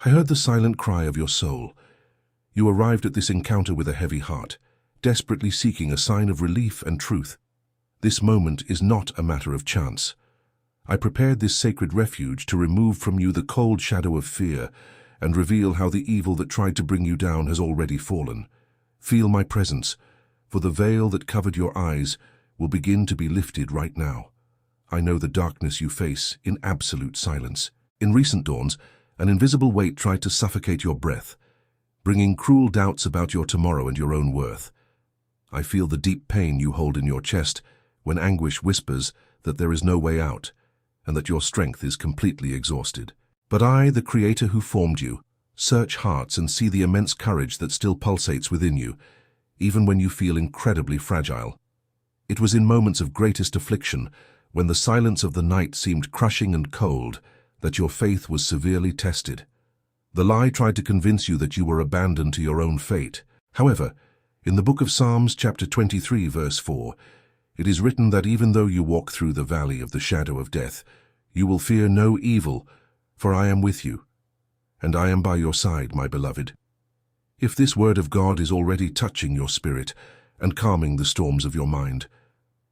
I heard the silent cry of your soul. You arrived at this encounter with a heavy heart, desperately seeking a sign of relief and truth. This moment is not a matter of chance. I prepared this sacred refuge to remove from you the cold shadow of fear and reveal how the evil that tried to bring you down has already fallen. Feel my presence, for the veil that covered your eyes will begin to be lifted right now. I know the darkness you face in absolute silence. In recent dawns, an invisible weight tried to suffocate your breath, bringing cruel doubts about your tomorrow and your own worth. I feel the deep pain you hold in your chest when anguish whispers that there is no way out and that your strength is completely exhausted. But I, the Creator who formed you, search hearts and see the immense courage that still pulsates within you, even when you feel incredibly fragile. It was in moments of greatest affliction, when the silence of the night seemed crushing and cold, that your faith was severely tested. The lie tried to convince you that you were abandoned to your own fate. However, in the book of Psalms, chapter 23, verse 4, it is written that even though you walk through the valley of the shadow of death, you will fear no evil, for I am with you, and I am by your side, my beloved. If this word of God is already touching your spirit and calming the storms of your mind,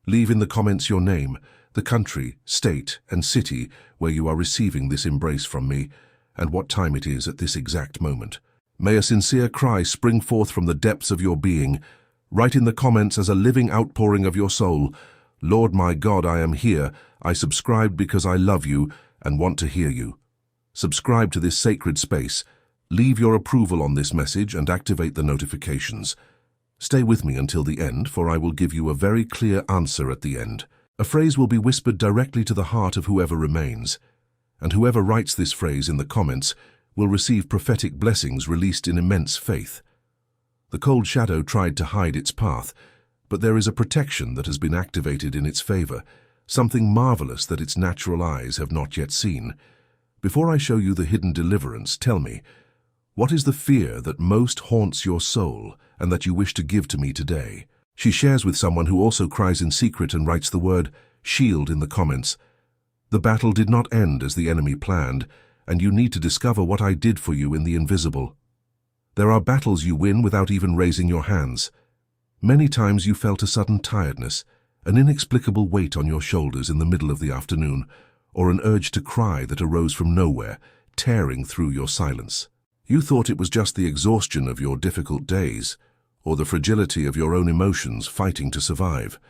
leave in the comments your name, the country, state, and city where you are receiving this embrace from me, and what time it is at this exact moment. May a sincere cry spring forth from the depths of your being. Write in the comments as a living outpouring of your soul, Lord my God, I am here. I subscribed because I love you and want to hear you. Subscribe to this sacred space. Leave your approval on this message and activate the notifications. Stay with me until the end, for I will give you a very clear answer at the end. A phrase will be whispered directly to the heart of whoever remains, and whoever writes this phrase in the comments will receive prophetic blessings released in immense faith. The cold shadow tried to hide its path, but there is a protection that has been activated in its favor, something marvelous that its natural eyes have not yet seen. Before I show you the hidden deliverance, tell me, what is the fear that most haunts your soul and that you wish to give to me today? She shares with someone who also cries in secret and writes the word shield in the comments. The battle did not end as the enemy planned, and you need to discover what I did for you in the invisible. There are battles you win without even raising your hands. Many times you felt a sudden tiredness, an inexplicable weight on your shoulders in the middle of the afternoon, or an urge to cry that arose from nowhere, tearing through your silence. You thought it was just the exhaustion of your difficult days, or the fragility of your own emotions fighting to survive.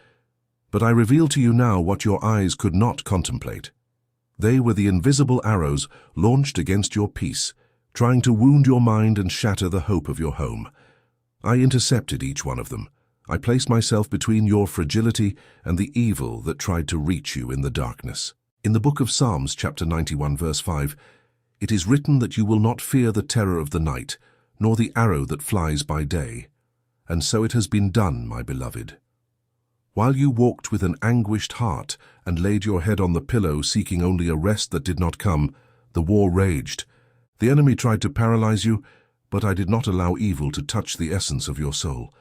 But I reveal to you now what your eyes could not contemplate. They were the invisible arrows launched against your peace, trying to wound your mind and shatter the hope of your home. I intercepted each one of them. I placed myself between your fragility and the evil that tried to reach you in the darkness. In the book of Psalms, chapter 91, verse 5, it is written that you will not fear the terror of the night, nor the arrow that flies by day. And so it has been done, my beloved. While you walked with an anguished heart and laid your head on the pillow seeking only a rest that did not come, the war raged. The enemy tried to paralyze you, but I did not allow evil to touch the essence of your soul.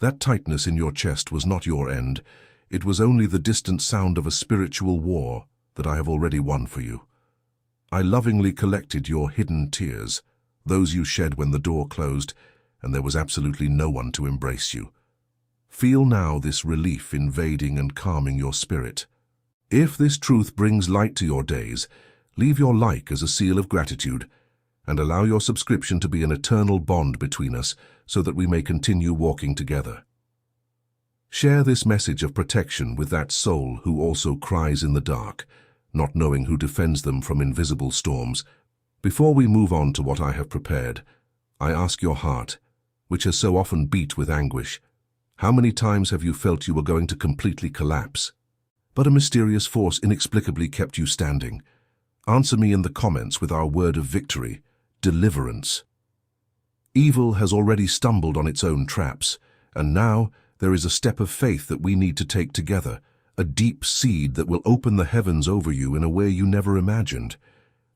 That tightness in your chest was not your end. It was only the distant sound of a spiritual war that I have already won for you. I lovingly collected your hidden tears, those you shed when the door closed and there was absolutely no one to embrace you. Feel now this relief invading and calming your spirit. If this truth brings light to your days, leave your like as a seal of gratitude and allow your subscription to be an eternal bond between us so that we may continue walking together. Share this message of protection with that soul who also cries in the dark, not knowing who defends them from invisible storms. Before we move on to what I have prepared, I ask your heart, which has so often beat with anguish, how many times have you felt you were going to completely collapse? But a mysterious force inexplicably kept you standing. Answer me in the comments with our word of victory, deliverance. Evil has already stumbled on its own traps, and now there is a step of faith that we need to take together, a deep seed that will open the heavens over you in a way you never imagined.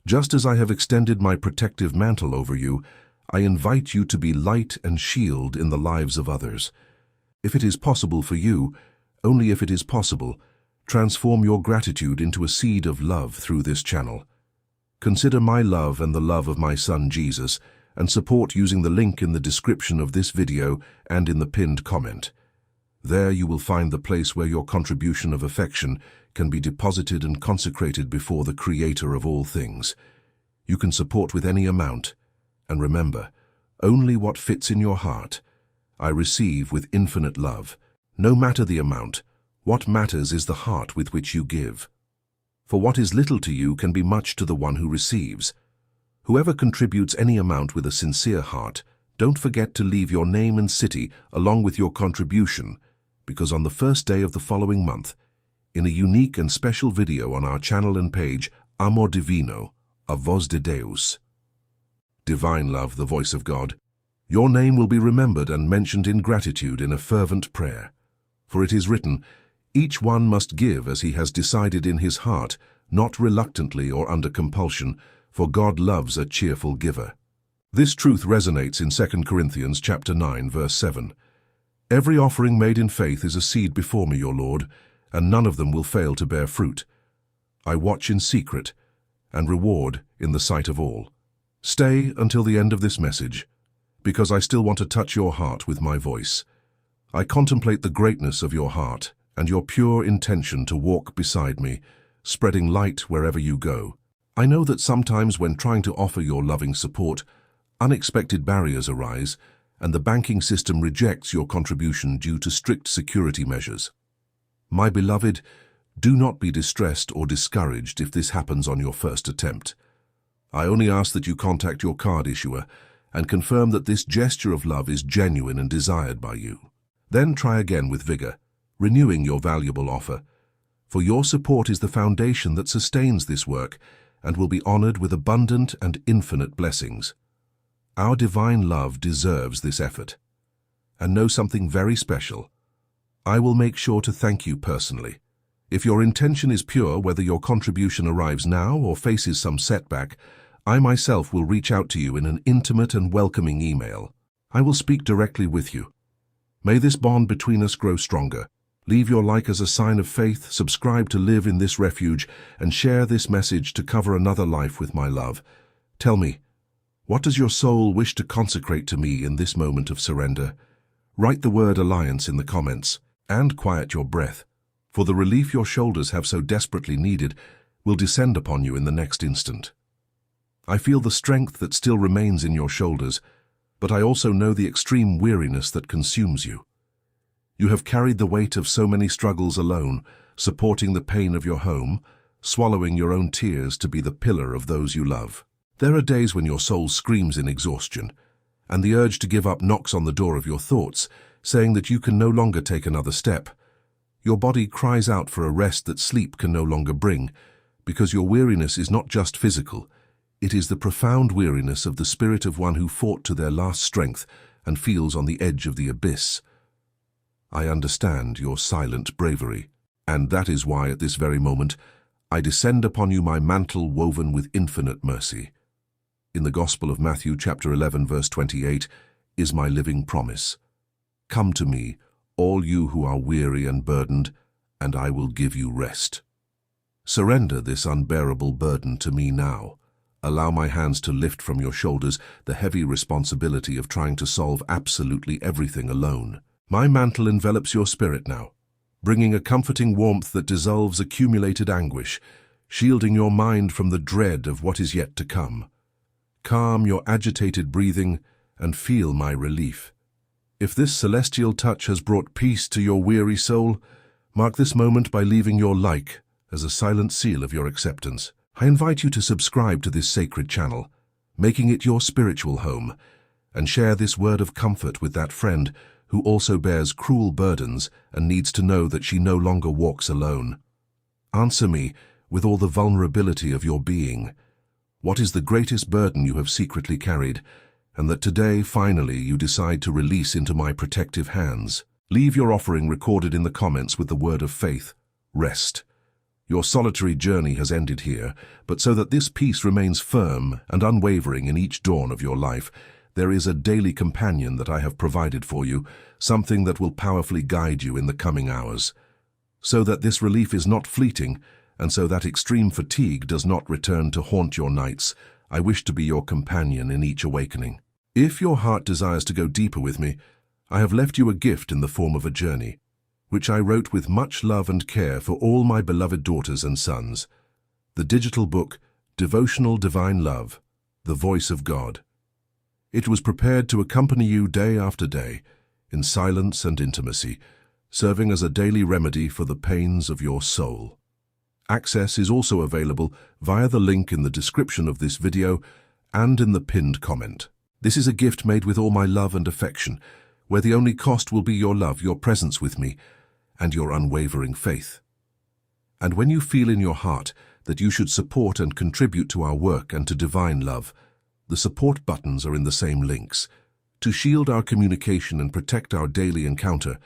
Just as I have extended my protective mantle over you, I invite you to be light and shield in the lives of others. If it is possible for you, only if it is possible, transform your gratitude into a seed of love through this channel. Consider my love and the love of my Son Jesus, and support using the link in the description of this video and in the pinned comment. There you will find the place where your contribution of affection can be deposited and consecrated before the Creator of all things. You can support with any amount, and remember, only what fits in your heart. I receive with infinite love. No matter the amount, what matters is the heart with which you give. For what is little to you can be much to the one who receives. Whoever contributes any amount with a sincere heart, don't forget to leave your name and city along with your contribution, because on the first day of the following month, in a unique and special video on our channel and page, Amor Divino, A Voz de Deus, Divine Love, the Voice of God, your name will be remembered and mentioned in gratitude in a fervent prayer. For it is written, each one must give as he has decided in his heart, not reluctantly or under compulsion, for God loves a cheerful giver. This truth resonates in 2 Corinthians chapter 9, verse 7. Every offering made in faith is a seed before me, your Lord, and none of them will fail to bear fruit. I watch in secret and reward in the sight of all. Stay until the end of this message, because I still want to touch your heart with my voice. I contemplate the greatness of your heart and your pure intention to walk beside me, spreading light wherever you go. I know that sometimes when trying to offer your loving support, unexpected barriers arise, and the banking system rejects your contribution due to strict security measures. My beloved, do not be distressed or discouraged if this happens on your first attempt. I only ask that you contact your card issuer and confirm that this gesture of love is genuine and desired by you. Then try again with vigor, renewing your valuable offer, for your support is the foundation that sustains this work and will be honored with abundant and infinite blessings. Our divine love deserves this effort. And know something very special. I will make sure to thank you personally. If your intention is pure, whether your contribution arrives now or faces some setback, I myself will reach out to you in an intimate and welcoming email. I will speak directly with you. May this bond between us grow stronger. Leave your like as a sign of faith, subscribe to live in this refuge, and share this message to cover another life with my love. Tell me, what does your soul wish to consecrate to me in this moment of surrender? Write the word alliance in the comments, and quiet your breath, for the relief your shoulders have so desperately needed will descend upon you in the next instant. I feel the strength that still remains in your shoulders, but I also know the extreme weariness that consumes you. You have carried the weight of so many struggles alone, supporting the pain of your home, swallowing your own tears to be the pillar of those you love. There are days when your soul screams in exhaustion, and the urge to give up knocks on the door of your thoughts, saying that you can no longer take another step. Your body cries out for a rest that sleep can no longer bring, because your weariness is not just physical, it is the profound weariness of the spirit of one who fought to their last strength and feels on the edge of the abyss. I understand your silent bravery, and that is why at this very moment I descend upon you my mantle woven with infinite mercy. In the Gospel of Matthew chapter 11 verse 28 is my living promise. Come to me, all you who are weary and burdened, and I will give you rest. Surrender this unbearable burden to me now. Allow my hands to lift from your shoulders the heavy responsibility of trying to solve absolutely everything alone. My mantle envelops your spirit now, bringing a comforting warmth that dissolves accumulated anguish, shielding your mind from the dread of what is yet to come. Calm your agitated breathing and feel my relief. If this celestial touch has brought peace to your weary soul, mark this moment by leaving your like as a silent seal of your acceptance. I invite you to subscribe to this sacred channel, making it your spiritual home, and share this word of comfort with that friend who also bears cruel burdens and needs to know that she no longer walks alone. Answer me with all the vulnerability of your being. What is the greatest burden you have secretly carried, and that today, finally, you decide to release into my protective hands? Leave your offering recorded in the comments with the word of faith, rest. Your solitary journey has ended here, but so that this peace remains firm and unwavering in each dawn of your life, there is a daily companion that I have provided for you, something that will powerfully guide you in the coming hours. So that this relief is not fleeting, and so that extreme fatigue does not return to haunt your nights, I wish to be your companion in each awakening. If your heart desires to go deeper with me, I have left you a gift in the form of a journey, which I wrote with much love and care for all my beloved daughters and sons. The digital book, Devotional Divine Love, The Voice of God. It was prepared to accompany you day after day, in silence and intimacy, serving as a daily remedy for the pains of your soul. Access is also available via the link in the description of this video and in the pinned comment. This is a gift made with all my love and affection, where the only cost will be your love, your presence with me, and your unwavering faith. And when you feel in your heart that you should support and contribute to our work and to divine love, the support buttons are in the same links. To shield our communication and protect our daily encounter,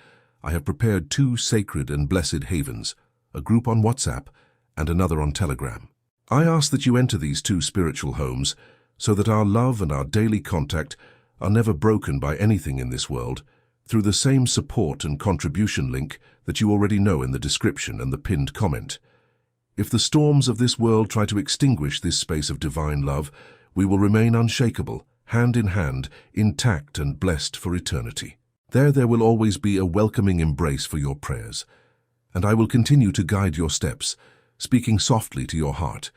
I have prepared 2 sacred and blessed havens, a group on WhatsApp and another on Telegram. I ask that you enter these 2 spiritual homes so that our love and our daily contact are never broken by anything in this world, through the same support and contribution link that you already know in the description and the pinned comment. If the storms of this world try to extinguish this space of divine love, we will remain unshakable, hand in hand, intact and blessed for eternity. There will always be a welcoming embrace for your prayers, and I will continue to guide your steps, speaking softly to your heart.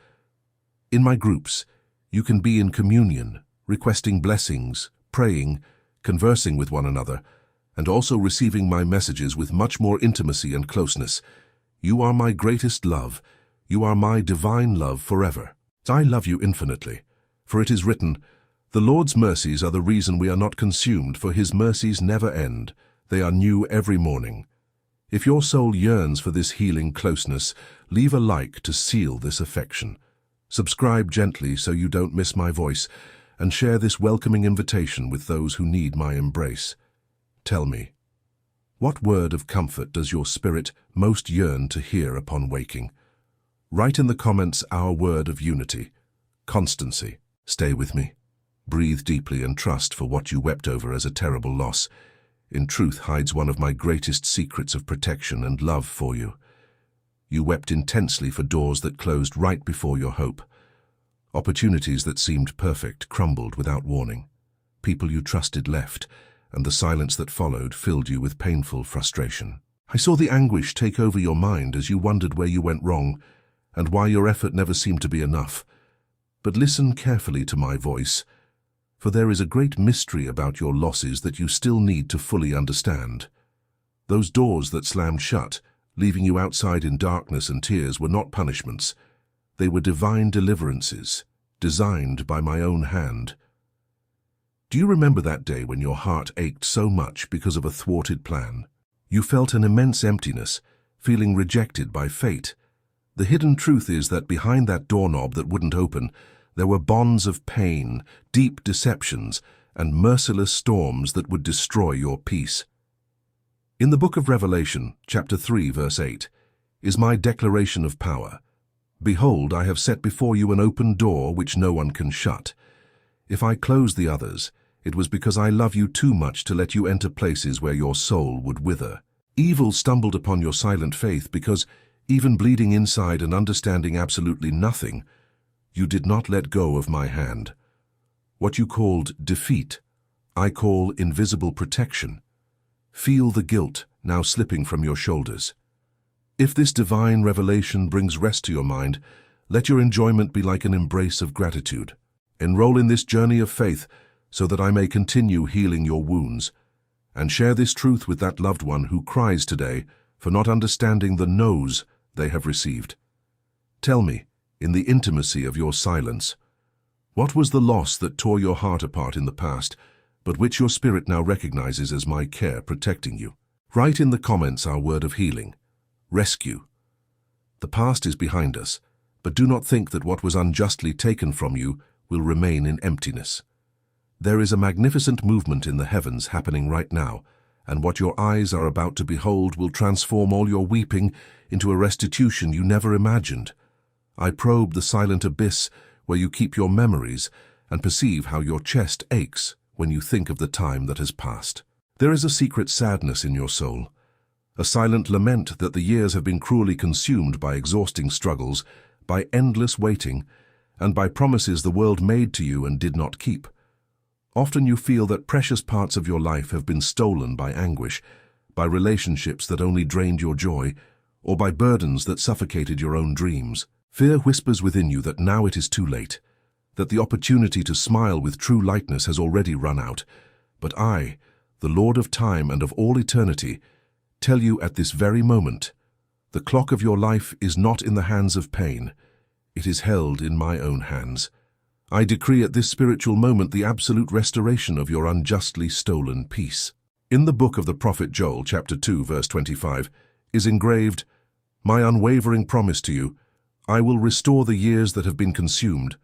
In my groups, you can be in communion, requesting blessings, praying, conversing with one another, and also receiving my messages with much more intimacy and closeness. You are my greatest love. You are my divine love forever. I love you infinitely, for it is written, "The Lord's mercies are the reason we are not consumed, for his mercies never end. They are new every morning." If your soul yearns for this healing closeness, leave a like to seal this affection. Subscribe gently so you don't miss my voice, and share this welcoming invitation with those who need my embrace. Tell me, what word of comfort does your spirit most yearn to hear upon waking? Write in the comments our word of unity, constancy. Stay with me. Breathe deeply and trust, for what you wept over as a terrible loss, in truth hides one of my greatest secrets of protection and love for you. You wept intensely for doors that closed right before your hope. Opportunities that seemed perfect crumbled without warning. People you trusted left, and the silence that followed filled you with painful frustration. I saw the anguish take over your mind as you wondered where you went wrong, and why your effort never seemed to be enough. But listen carefully to my voice, for there is a great mystery about your losses that you still need to fully understand. Those doors that slammed shut, leaving you outside in darkness and tears, were not punishments. They were divine deliverances, designed by my own hand. Do you remember that day when your heart ached so much because of a thwarted plan? You felt an immense emptiness, feeling rejected by fate. The hidden truth is that behind that doorknob that wouldn't open, there were bonds of pain, deep deceptions, and merciless storms that would destroy your peace. In the book of Revelation, chapter 3, verse 8, is my declaration of power. "Behold, I have set before you an open door which no one can shut. If I close the others, it was because I love you too much to let you enter places where your soul would wither." Evil stumbled upon your silent faith because, even bleeding inside and understanding absolutely nothing, you did not let go of my hand. What you called defeat, I call invisible protection. Feel the guilt now slipping from your shoulders. If this divine revelation brings rest to your mind, let your enjoyment be like an embrace of gratitude. Enroll in this journey of faith so that I may continue healing your wounds, and share this truth with that loved one who cries today for not understanding the no's they have received. Tell me, in the intimacy of your silence, what was the loss that tore your heart apart in the past, but which your spirit now recognizes as my care protecting you? Write in the comments our word of healing, rescue. The past is behind us, but do not think that what was unjustly taken from you will remain in emptiness. There is a magnificent movement in the heavens happening right now, and what your eyes are about to behold will transform all your weeping into a restitution you never imagined. I probe the silent abyss where you keep your memories and perceive how your chest aches when you think of the time that has passed. There is a secret sadness in your soul, a silent lament that the years have been cruelly consumed by exhausting struggles, by endless waiting, and by promises the world made to you and did not keep. Often you feel that precious parts of your life have been stolen by anguish, by relationships that only drained your joy, or by burdens that suffocated your own dreams. Fear whispers within you that now it is too late, that the opportunity to smile with true lightness has already run out. But I, the Lord of time and of all eternity, tell you at this very moment, the clock of your life is not in the hands of pain. It is held in my own hands. I decree at this spiritual moment the absolute restoration of your unjustly stolen peace. In the book of the prophet Joel, chapter 2, verse 25, is engraved, "My unwavering promise to you, I will restore the years that have been consumed.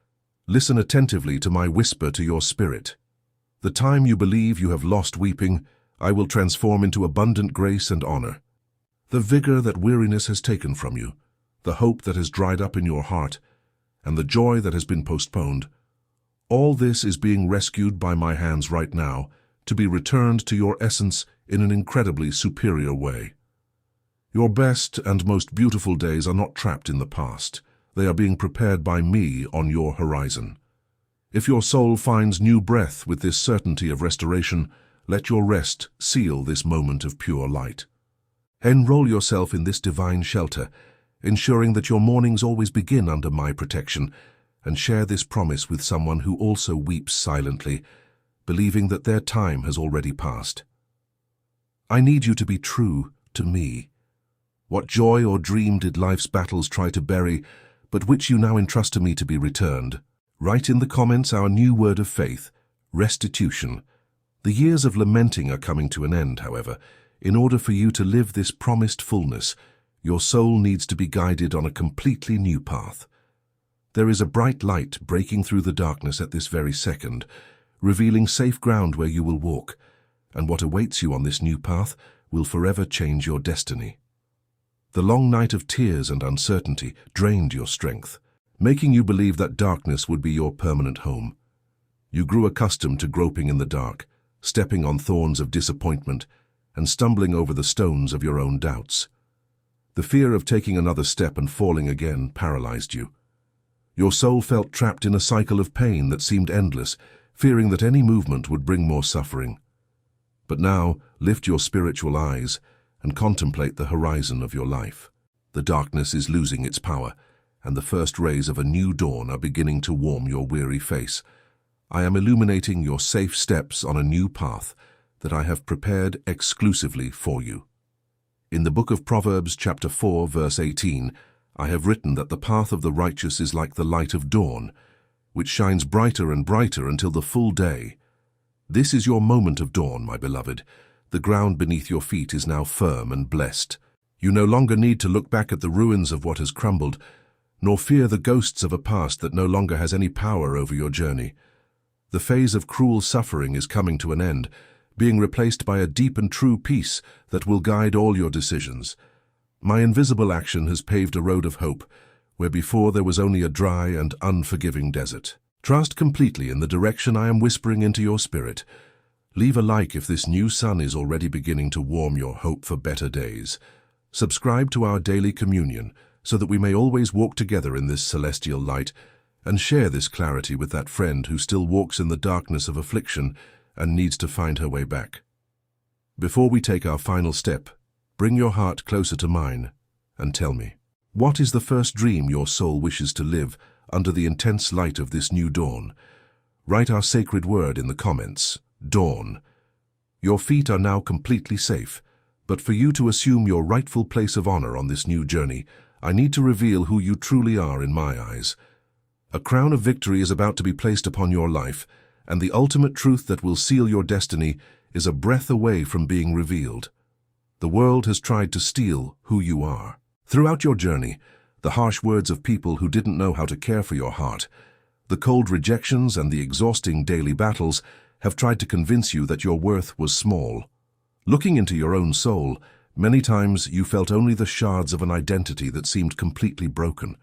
Listen attentively to my whisper to your spirit. The time you believe you have lost weeping, I will transform into abundant grace and honor. The vigor that weariness has taken from you, the hope that has dried up in your heart, and the joy that has been postponed, all this is being rescued by my hands right now to be returned to your essence in an incredibly superior way. Your best and most beautiful days are not trapped in the past. They are being prepared by me on your horizon. If your soul finds new breath with this certainty of restoration, let your rest seal this moment of pure light. Enroll yourself in this divine shelter, ensuring that your mornings always begin under my protection, and share this promise with someone who also weeps silently, believing that their time has already passed. I need you to be true to me. What joy or dream did life's battles try to bury, but which you now entrust to me to be returned? Write in the comments our new word of faith, restitution. The years of lamenting are coming to an end, however. In order for you to live this promised fullness, your soul needs to be guided on a completely new path. There is a bright light breaking through the darkness at this very second, revealing safe ground where you will walk, and what awaits you on this new path will forever change your destiny. The long night of tears and uncertainty drained your strength, making you believe that darkness would be your permanent home. You grew accustomed to groping in the dark, stepping on thorns of disappointment, and stumbling over the stones of your own doubts. The fear of taking another step and falling again paralyzed you. Your soul felt trapped in a cycle of pain that seemed endless, fearing that any movement would bring more suffering. But now, lift your spiritual eyes and contemplate the horizon of your life. The darkness is losing its power, and the first rays of a new dawn are beginning to warm your weary face. I am illuminating your safe steps on a new path that I have prepared exclusively for you. In the book of Proverbs, chapter 4, verse 18, I have written that the path of the righteous is like the light of dawn, which shines brighter and brighter until the full day. This is your moment of dawn, my beloved. The ground beneath your feet is now firm and blessed. You no longer need to look back at the ruins of what has crumbled, nor fear the ghosts of a past that no longer has any power over your journey. The phase of cruel suffering is coming to an end, being replaced by a deep and true peace that will guide all your decisions. My invisible action has paved a road of hope, where before there was only a dry and unforgiving desert. Trust completely in the direction I am whispering into your spirit. Leave a like if this new sun is already beginning to warm your hope for better days. Subscribe to our daily communion so that we may always walk together in this celestial light, and share this clarity with that friend who still walks in the darkness of affliction and needs to find her way back. Before we take our final step, bring your heart closer to mine and tell me, what is the first dream your soul wishes to live under the intense light of this new dawn? Write our sacred word in the comments, dawn. Your feet are now completely safe, but for you to assume your rightful place of honor on this new journey, I need to reveal who you truly are in my eyes. A crown of victory is about to be placed upon your life, and the ultimate truth that will seal your destiny is a breath away from being revealed. The world has tried to steal who you are. Throughout your journey, the harsh words of people who didn't know how to care for your heart, the cold rejections and the exhausting daily battles have tried to convince you that your worth was small. Looking into your own soul, many times you felt only the shards of an identity that seemed completely broken.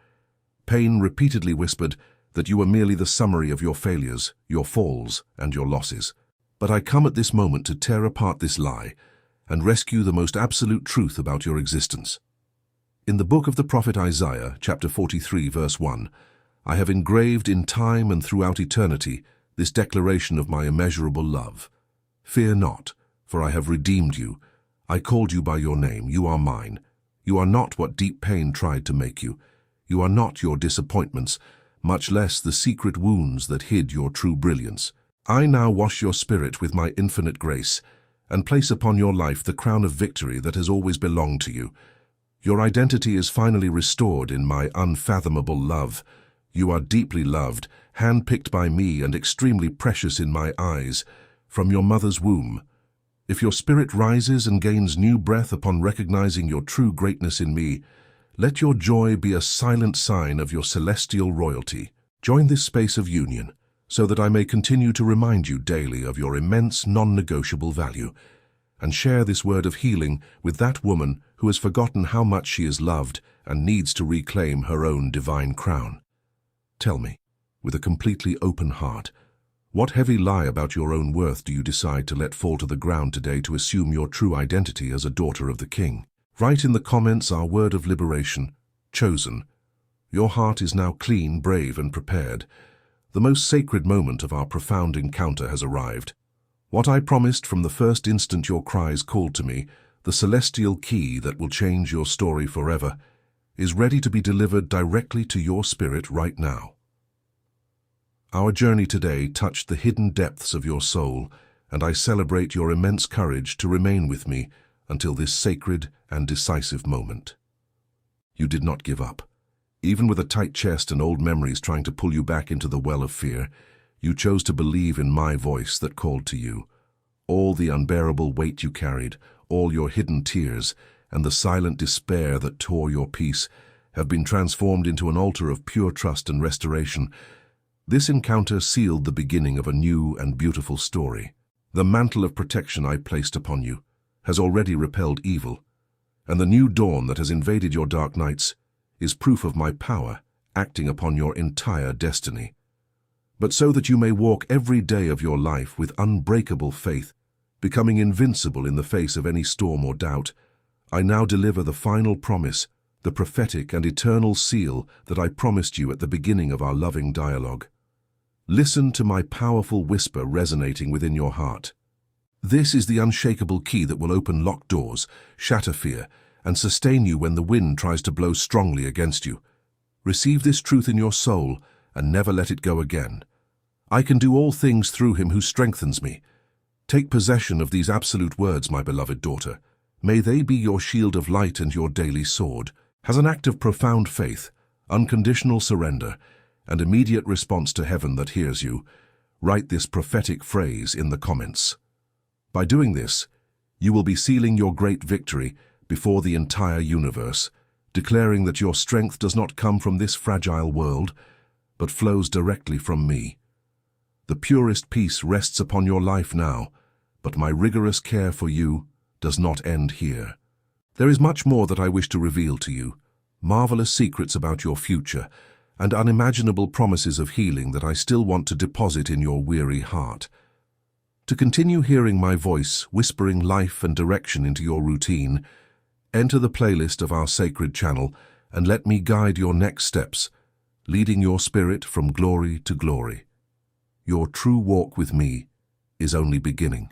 Pain repeatedly whispered that you were merely the summary of your failures, your falls, and your losses. But I come at this moment to tear apart this lie and rescue the most absolute truth about your existence. In the book of the prophet Isaiah, chapter 43, verse 1, I have engraved in time and throughout eternity this declaration of my immeasurable love. Fear not, for I have redeemed you. I called you by your name. You are mine. You are not what deep pain tried to make you. You are not your disappointments, much less the secret wounds that hid your true brilliance. I now wash your spirit with my infinite grace and place upon your life the crown of victory that has always belonged to you. Your identity is finally restored in my unfathomable love. You are deeply loved, hand-picked by me and extremely precious in my eyes, from your mother's womb. If your spirit rises and gains new breath upon recognizing your true greatness in me, let your joy be a silent sign of your celestial royalty. Join this space of union, so that I may continue to remind you daily of your immense, non-negotiable value, and share this word of healing with that woman who has forgotten how much she is loved and needs to reclaim her own divine crown. Tell me, with a completely open heart, what heavy lie about your own worth do you decide to let fall to the ground today to assume your true identity as a daughter of the King? Write in the comments our word of liberation, chosen. Your heart is now clean, brave, and prepared. The most sacred moment of our profound encounter has arrived. What I promised from the first instant your cries called to me, the celestial key that will change your story forever, is ready to be delivered directly to your spirit right now. Our journey today touched the hidden depths of your soul, and I celebrate your immense courage to remain with me until this sacred and decisive moment. You did not give up. Even with a tight chest and old memories trying to pull you back into the well of fear, you chose to believe in my voice that called to you. All the unbearable weight you carried, all your hidden tears, and the silent despair that tore your peace have been transformed into an altar of pure trust and restoration. This encounter sealed the beginning of a new and beautiful story. The mantle of protection I placed upon you has already repelled evil, and the new dawn that has invaded your dark nights is proof of my power acting upon your entire destiny. But so that you may walk every day of your life with unbreakable faith, becoming invincible in the face of any storm or doubt, I now deliver the final promise, the prophetic and eternal seal that I promised you at the beginning of our loving dialogue. Listen to my powerful whisper resonating within your heart. This is the unshakable key that will open locked doors, shatter fear, and sustain you when the wind tries to blow strongly against you. Receive this truth in your soul and never let it go again. I can do all things through him who strengthens me. Take possession of these absolute words, my beloved daughter. May they be your shield of light and your daily sword. As an act of profound faith, unconditional surrender, and immediate response to heaven that hears you, write this prophetic phrase in the comments. By doing this, you will be sealing your great victory before the entire universe, declaring that your strength does not come from this fragile world, but flows directly from me. The purest peace rests upon your life now, but my rigorous care for you does not end here. There is much more that I wish to reveal to you, marvelous secrets about your future, and unimaginable promises of healing that I still want to deposit in your weary heart. To continue hearing my voice whispering life and direction into your routine, enter the playlist of our sacred channel and let me guide your next steps, leading your spirit from glory to glory. Your true walk with me is only beginning.